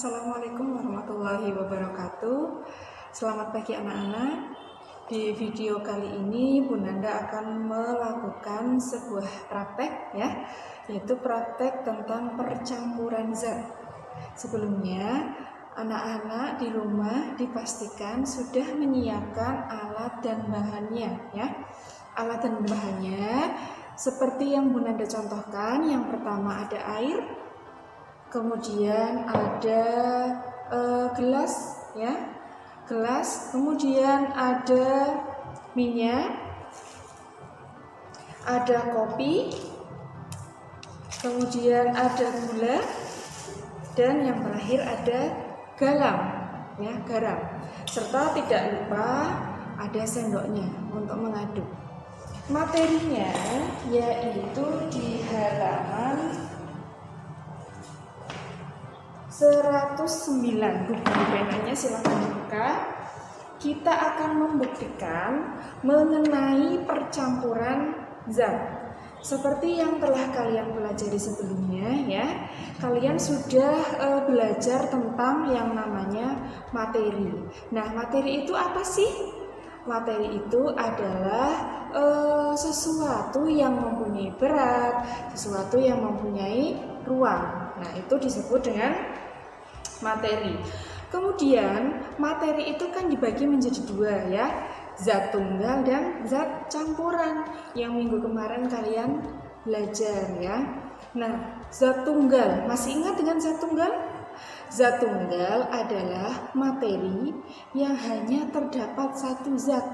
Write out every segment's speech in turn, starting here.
Assalamualaikum warahmatullahi wabarakatuh. Selamat pagi anak-anak. Di video kali ini Bu Nanda akan melakukan sebuah praktek yaitu praktek tentang percampuran zat. Sebelumnya anak-anak di rumah dipastikan sudah menyiapkan alat dan bahannya Alat dan bahannya seperti yang Bu Nanda contohkan. Yang pertama ada air, kemudian ada gelas, kemudian ada minyak, ada kopi, kemudian ada gula, dan yang terakhir ada garam, serta tidak lupa ada sendoknya untuk mengaduk. Materinya yaitu di halaman 109, buku penanya silahkan dibuka. Kita akan membuktikan mengenai percampuran zat. Seperti yang telah kalian pelajari sebelumnya kalian sudah belajar tentang yang namanya materi. Nah, materi itu apa sih? Materi itu adalah sesuatu yang mempunyai berat, sesuatu yang mempunyai ruang. Nah, itu disebut dengan materi. Kemudian materi itu kan dibagi menjadi dua zat tunggal dan zat campuran yang minggu kemarin kalian belajar Nah, zat tunggal, masih ingat dengan zat tunggal? Zat tunggal adalah materi yang hanya terdapat satu zat.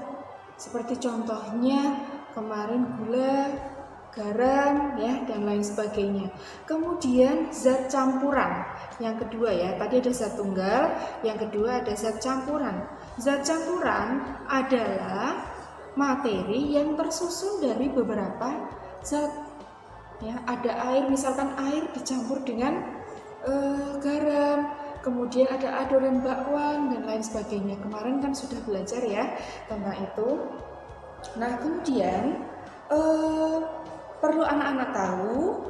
Seperti contohnya kemarin gula, garam dan lain sebagainya. Kemudian zat campuran yang kedua tadi ada zat tunggal, yang kedua ada zat campuran. Zat campuran adalah materi yang tersusun dari beberapa zat ada air, misalkan air dicampur dengan garam, kemudian ada adonan bakwan dan lain sebagainya. Kemarin kan sudah belajar tentang itu. Nah, kemudian perlu anak-anak tahu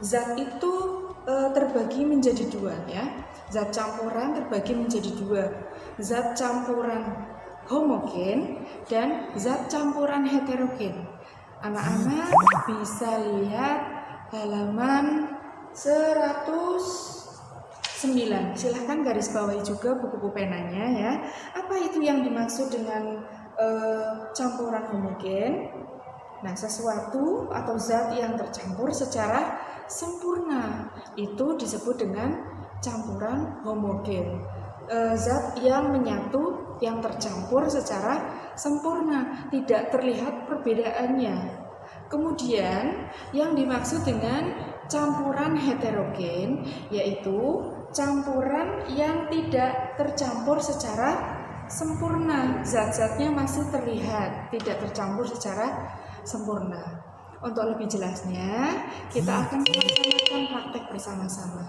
zat itu terbagi menjadi dua Zat campuran terbagi menjadi dua. Zat campuran homogen dan zat campuran heterogen. Anak-anak bisa lihat halaman 109. Silahkan garis bawahi juga buku penanya Apa itu yang dimaksud dengan campuran homogen? Nah, sesuatu atau zat yang tercampur secara sempurna itu disebut dengan campuran homogen. Zat yang menyatu, yang tercampur secara sempurna, tidak terlihat perbedaannya. Kemudian yang dimaksud dengan campuran heterogen yaitu campuran yang tidak tercampur secara sempurna. Zat-zatnya masih terlihat, tidak tercampur secara sempurna. Untuk lebih jelasnya, kita akan melaksanakan praktek bersama-sama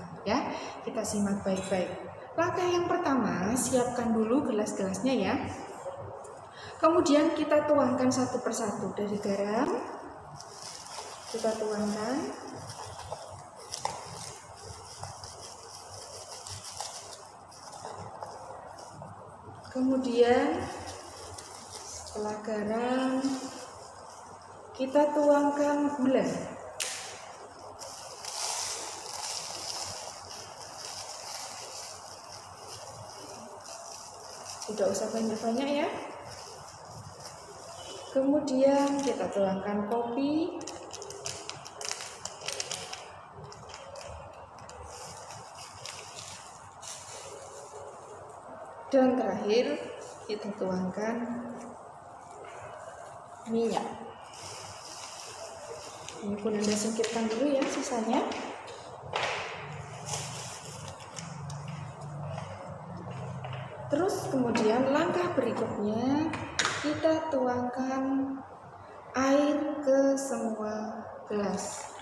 Kita simak baik-baik. Langkah yang pertama, siapkan dulu gelas-gelasnya Kemudian kita tuangkan satu persatu. Dari garam kita tuangkan, kemudian setelah garam kita tuangkan gula. Tidak usah banyak-banyak Kemudian kita tuangkan kopi. Dan terakhir kita tuangkan minyak. Ini pun Anda singkirkan dulu sisanya. Terus kemudian langkah berikutnya kita tuangkan air ke semua gelas.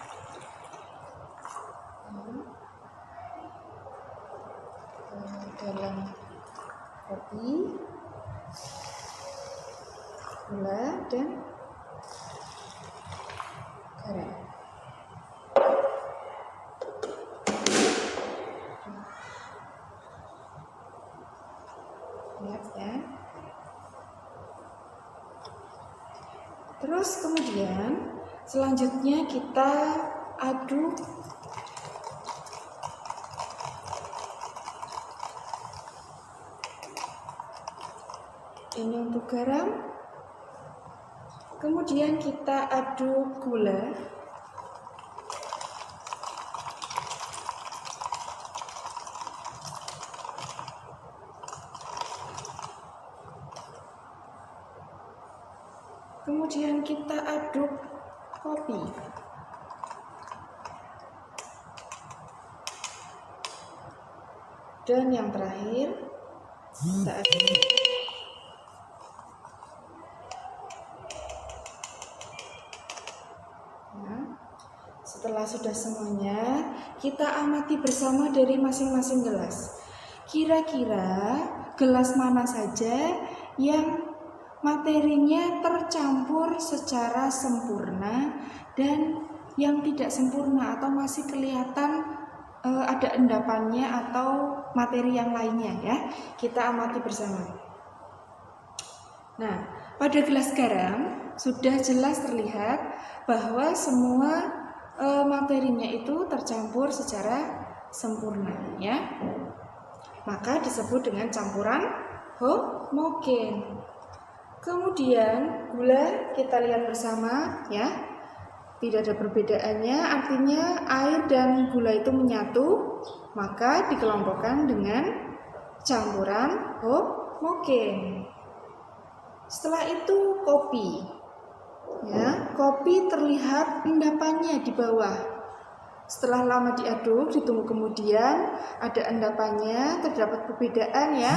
Dalam kopi, gula, dan garam. lihat ya. Terus kemudian selanjutnya kita aduk ini untuk garam. Kemudian kita aduk gula. Kemudian kita aduk kopi. Dan yang terakhir kita aduk. Nah, setelah sudah semuanya, kita amati bersama dari masing-masing gelas. Kira-kira gelas mana saja yang materinya tercampur secara sempurna dan yang tidak sempurna atau masih kelihatan ada endapannya atau materi yang lainnya ya. Kita amati bersama. Nah, pada gelas garam sudah jelas terlihat bahwa semua materinya itu tercampur secara sempurna ya. Maka disebut dengan campuran homogen. Kemudian gula kita lihat bersama ya, tidak ada perbedaannya, artinya air dan gula itu menyatu, maka dikelompokkan dengan campuran homogen. Setelah itu kopi, ya, kopi terlihat endapannya di bawah. Setelah lama diaduk, ditunggu kemudian ada endapannya, terdapat perbedaan ya,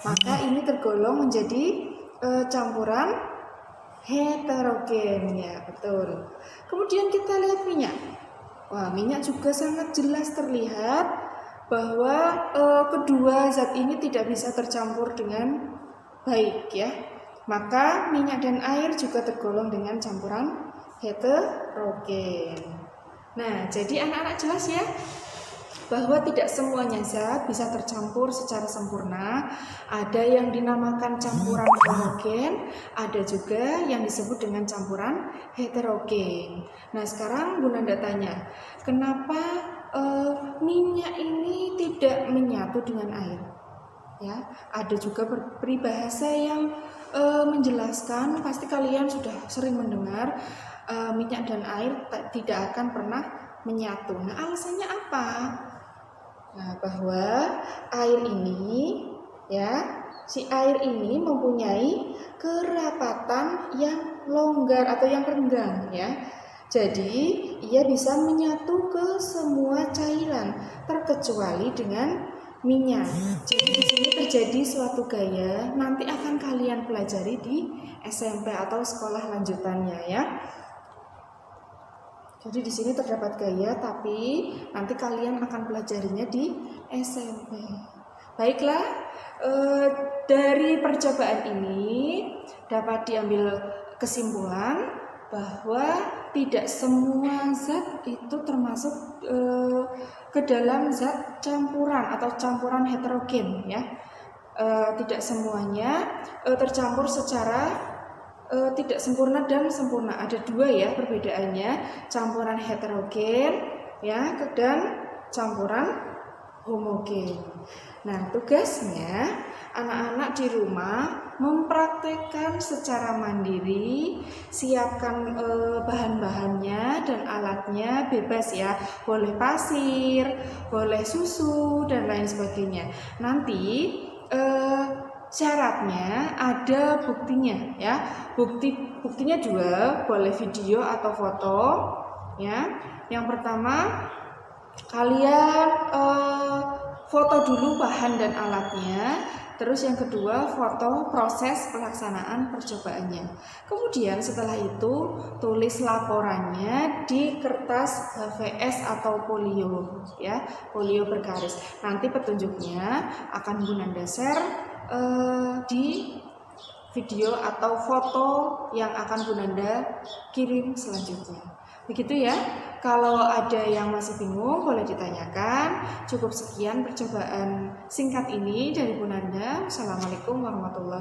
maka ini tergolong menjadi campuran heterogen ya, betul. Kemudian kita lihat minyak. Wah, minyak juga sangat jelas terlihat bahwa kedua zat ini tidak bisa tercampur dengan baik ya. Maka minyak dan air juga tergolong dengan campuran heterogen. Nah, jadi anak-anak jelas ya bahwa tidak semuanya zat bisa tercampur secara sempurna. Ada yang dinamakan campuran homogen, ada juga yang disebut dengan campuran heterogen. Nah, sekarang Bu Nanda tanya, kenapa minyak ini tidak menyatu dengan air? Ya, ada juga peribahasa yang menjelaskan, pasti kalian sudah sering mendengar minyak dan air tidak akan pernah menyatu. Nah, alasannya apa? Nah, bahwa air ini ya, si air ini mempunyai kerapatan yang longgar atau yang renggang ya. Jadi, ia bisa menyatu ke semua cairan terkecuali dengan minyak. Jadi di sini terjadi suatu gaya, nanti akan kalian pelajari di SMP atau sekolah lanjutannya ya. Jadi di sini terdapat gaya, tapi nanti kalian akan pelajarinya di SMP. Baiklah, dari percobaan ini dapat diambil kesimpulan bahwa tidak semua zat itu termasuk ke dalam zat campuran atau campuran heterogen ya. Tidak semuanya tercampur secara tidak sempurna dan sempurna. Ada dua ya perbedaannya, campuran heterogen ya dan campuran homogen. Nah, tugasnya anak-anak di rumah mempraktekkan secara mandiri, siapkan bahan-bahannya dan alatnya bebas ya, boleh pasir, boleh susu dan lain sebagainya. Nanti syaratnya ada buktinya ya. Buktinya juga boleh video atau foto ya. Yang pertama kalian foto dulu bahan dan alatnya. Terus yang kedua foto proses pelaksanaan percobaannya. Kemudian setelah itu tulis laporannya di kertas HVS atau polio ya, polio bergaris. Nanti petunjuknya akan Bu Nanda share di video atau foto yang akan Bu Nanda kirim selanjutnya. Begitu ya. Kalau ada yang masih bingung boleh ditanyakan. Cukup sekian percobaan singkat ini dari Bu Nanda. Assalamualaikum warahmatullahi wabarakatuh.